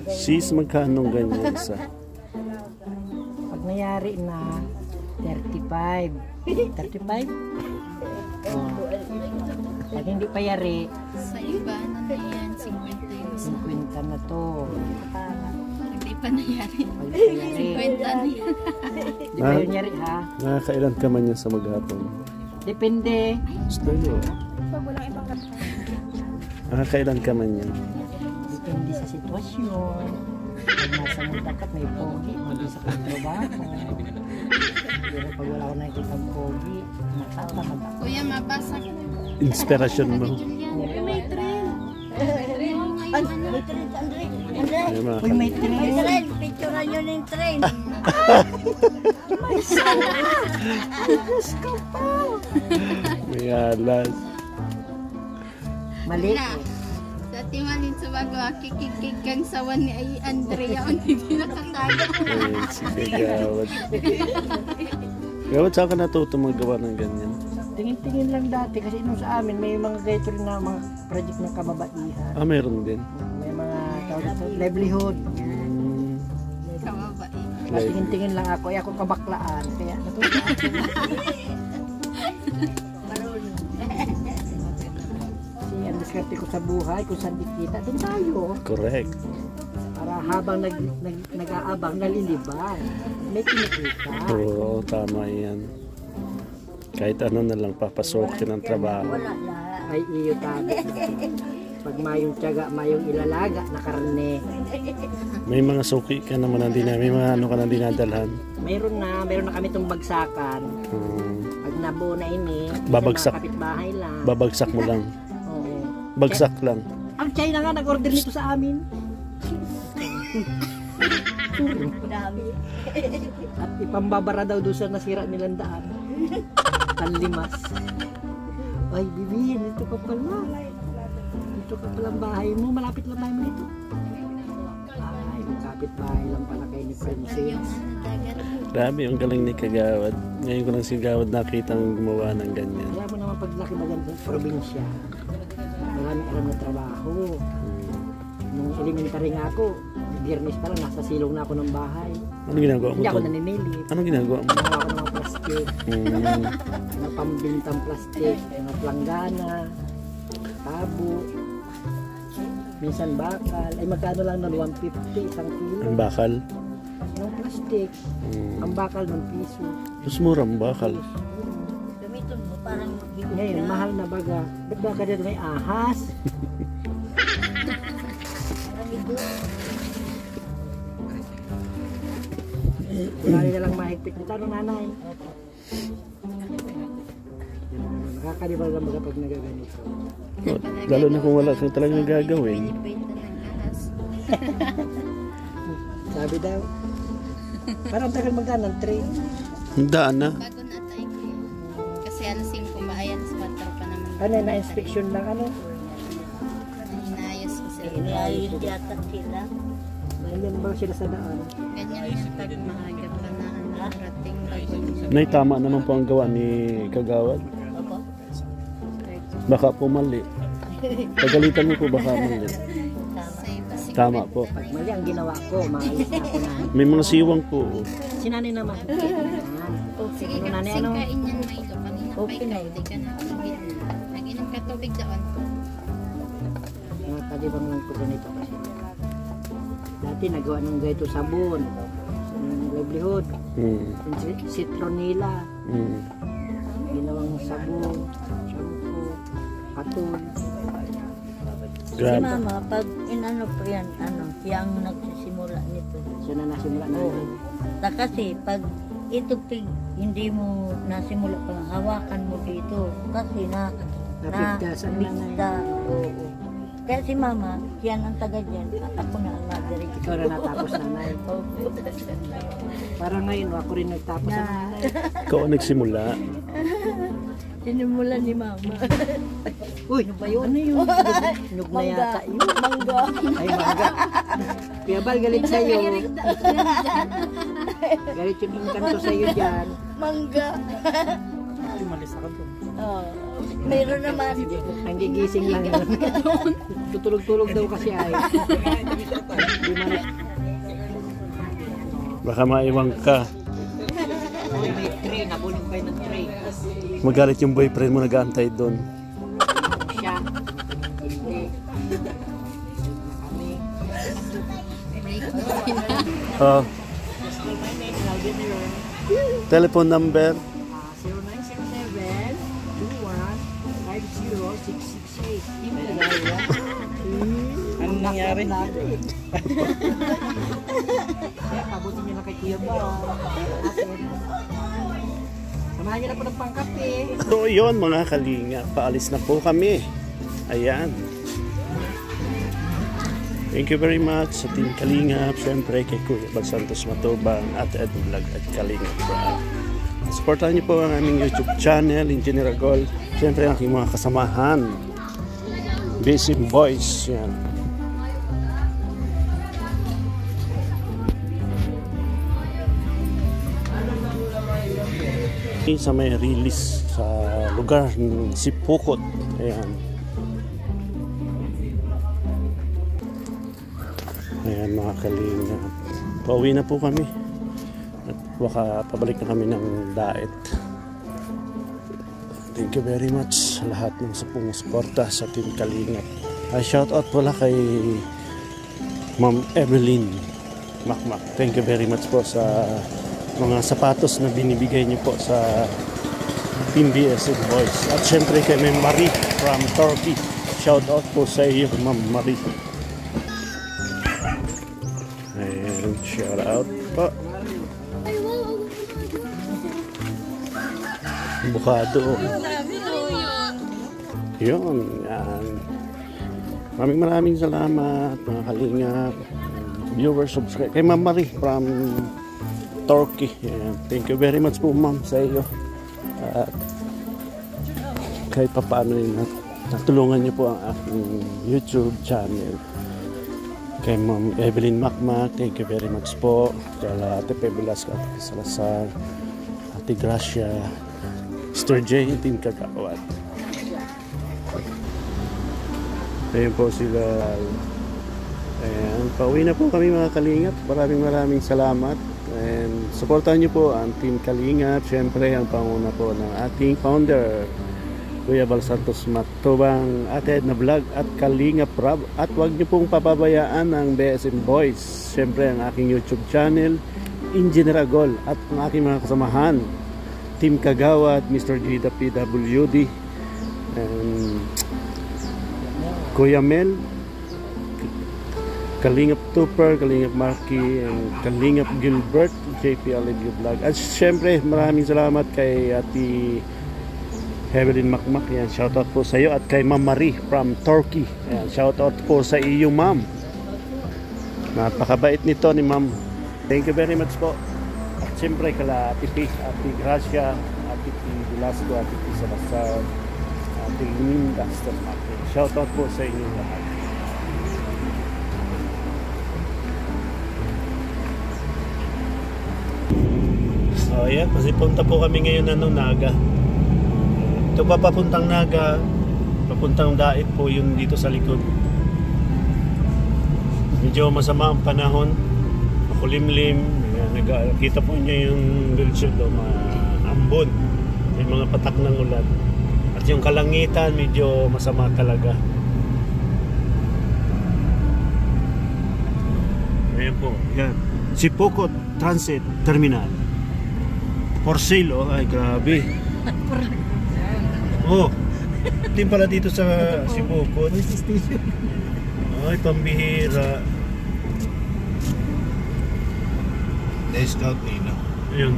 Sis, magkano ganyan isa? Pag mayari na 35. 35? Oh. Pag hindi pa yari, Sa iba na yan, 50 yung isa. 50 na to. Hindi pa nangyari. Pag hindi pa yari, 50 na yan. hindi pa yun yari ha. Nakakailan ka man yan sa maghapon? Depende. Gusto nyo? Nakakailan ka man yan? Depende sa sitwasyon. Pag nasa mundakat may pogi, mag-isa ka ng trabaho. Pero pag wala ko nakikita ang pogi, matatamad ako. Kuya, mabasa ka. Inspirasyon mo. May train. May train, Andre. Ayun, mga Uy, may May train. train. Picturean nyo na yung train. may alas. Mali. Na. Sa timanin sa bago, kikikig kang sawan ni ay Andrea. Hindi nakakaya. Ayun, sige, Gawad. Gawad, saan ka natuto magawa ng ganyan? Tingin-tingin lang dati kasi nung sa amin may mga ganito rin na mga project ng kababaihan. Ah, meron din. May mga tawag ito, livelihood. Kawabain. Mas tingin-tingin lang ako, ako kabaklaan. Kaya natuto ako. Kasi ang diskarte ko sa buhay, kung saan dikita, doon tayo. Correct. Para habang nag-aabang, naliliban. May kinikita. Oo, tama yan. Kahit ano na lang, papasokin ang trabaho. Wala lahat. Ay iyo tayo. Pag mayong tiyaga, mayong ilalaga na karne. May mga suki ka naman ang may mga ano ka nang dinadalhan. Meron na kami itong bagsakan. Pag nabuo na ini, Babagsak. sa mga kapitbahay lang. Babagsak mo lang. Oo. Bagsak lang. Ang China nga nag-order nito sa amin. Dami. At ipambabara daw doon sa nasira nilang daan. Panlimas. Ay, bibihin, ito ka pala. Ito ka pala ang bahay mo. Malapit lang bahay mo dito. Ay, magkapit bahay lang pala kayo ni Princess. Grabe, ang galing ni Kagawad. Ngayon ko lang si Kagawad nakita ang gumawa ng ganyan. Kaya mo naman paglaki maganda sa probinsya. Maraming alam na trabaho. Nung elementary nga ako, Biyernes pa lang, nasa silong na ako ng bahay. Anong ginagawa mo Hindi ako doon? naninilip. Anong ginagawa mo? Ginawa ko ng mga plastic, mga pambintang plastic, mga planggana, tabo, minsan bakal. Ay magkano lang nun, 150, isang kilo. Ang bakal? Yung plastic, ang bakal ng piso. Mas mura ang bakal. Gamitin mo parang magiging Ngayon, mahal na baga. Ba't baka dito may ahas? parang ito. Lalo na lang mahigpit nito. Ano nanay? Nakakalimal lang baga pag nagaganito. Lalo na kung wala kang talagang gagawin. Sabi daw, parang tagal magdaan ng train. Ang daan na. Bago na tayo kuya. Kasi alas 5 ba? Ayan, sa 4 pa naman. Ano, na-inspection lang ano? Inayos ko sila. Iniayos yata sila. Nandiyan ba sila sa daan? Ganyan pag maaga pa na rating bago. Nay, tama naman po ang gawa ni Kagawad. Opo. Baka po mali. Pagalitan mo po baka mali. Tama po. Pag mali ang ginawa ko, maalis na ako na. May mga siwang po. Si nanay naman. Sige Ano, ka, nanay, kasing ano? kain yan na ito. Kanina pa Okay na ikaw, di ka na. Nag-inom ka tubig doon. Nakalibang lang ko ganito kasi. Dati nagawa ng ganito sabon, ng livelihood, yung citronella, ginawang sabon, shampoo, katul. Si Grabe. mama, pag inano po yan, siya ang nagsisimula nito. Siya na nasimula na. Oo. Na kasi pag ito hindi mo nasimula pa, hawakan mo dito. Kasi Napigtasan na na. napigta. Oo. Kaya si mama, yan ang taga dyan. At ako na ang nadiretso. Ikaw na natapos nanay. Para ngayon, ako rin nagtapos sa nanay. Ikaw ang nagsimula. Sinimula ni mama. Uy, ano yun? Nyug na yata yun. Mangga. Ay, mangga. Kuya Bal, galit sa'yo. Galit yung kanto sa'yo dyan. Mangga. Oh, mayroon naman. Ang gigising lang yun. Tutulog-tulog daw kasi ay. Baka maiwang ka. Uy, may tray. Nabulong kayo ng tray. Magalit yung boyfriend mo nag-aantay doon. Siya. Hindi. Kami. Oh, Just call my name and I'll give you your telephone number. 0967-21-50668. Ano nangyari? Kaya pabutin niyo lang kay Kuya Bo. Samahan niyo na po ng pangkape. So yun mga kalinga, paalis na po kami. Ayan. Thank you very much sa Team Kalingap, syempre kay Kuya Bal Santos Matubang at Ed Vlog at Kalingap Brad. Supportahan niyo po ang aming YouTube channel, Engineer Agol. Syempre ang aking mga kasamahan, Busy Boys. Yan. Sa may release sa lugar ng Sipukot. Ayan. Ayan mga kalinga. Pauwi na po kami. At baka pabalik na kami ng Daet. Thank you very much sa lahat ng sumusuporta sa Team Kalingap. Shout out pala kay Ma'am Evelyn Makmak. Thank you very much po sa mga sapatos na binibigay niyo po sa Team BSN Boys. At syempre kay Ma'am Marie from Turkey. Shout out po sa iyo, Ma'am Marie. Ayan, shout out po. Bukado. Yun, yan. Maraming salamat mga kalingap, viewers, subscribe kay Ma'am Marie from Turkey. Yan. Thank you very much po ma'am sa iyo. At kahit pa paano rin natulungan niyo po ang aking YouTube channel. Kay Ma'am Evelyn Makmak, thank you very much po. Kay Ate Pe Velasco, Ate Salazar, Ate Gracia, Mr. J, Team Kagawad. Ayun po sila. Ayan, pauwi na po kami mga Kalingap. Maraming salamat. And supportan niyo po ang Team Kalingap. Siyempre ang panguna po ng ating founder, Kuya Bal Santos Matubang, Ate Edna Vlog at Kalingap Rab. At huwag niyo pong papabayaan ang BSN Boys. Siyempre ang aking YouTube channel, Engineer Agol, at ang aking mga kasamahan, Team Kagawad, Mr. G, the PWD, and Kuya Mel, Kalingap Tupper, Kalingap Marky, and Kalingap Gilbert, JP Alivio Vlog. At syempre maraming salamat kay Ate Evelyn Makmak. Yan, shoutout po sa iyo. At kay Ma'am Marie from Turkey. Yan, shoutout po sa iyo ma'am. Napakabait nito ni ma'am. Thank you very much po. At syempre kala Ate P, Ate Gracia, Ate P Velasco, Ate P Salazar, Ate Linda Stefaki. Shoutout po sa inyo lahat. So ayan, kasi punta po kami ngayon ng Naga. Ito pa papuntang Naga, papuntang Daet po yun dito sa likod. Medyo masama ang panahon, makulimlim. Nakita po niya yung Gulsod o ambon, may mga patak ng ulan. At yung kalangitan medyo masama talaga. Ayan po, yan. Sipukot Transit Terminal. For sale, oh. Ay grabe. Oh, din pala dito sa Sipukot. Ay, pambihira. Scout Nino. Ayun.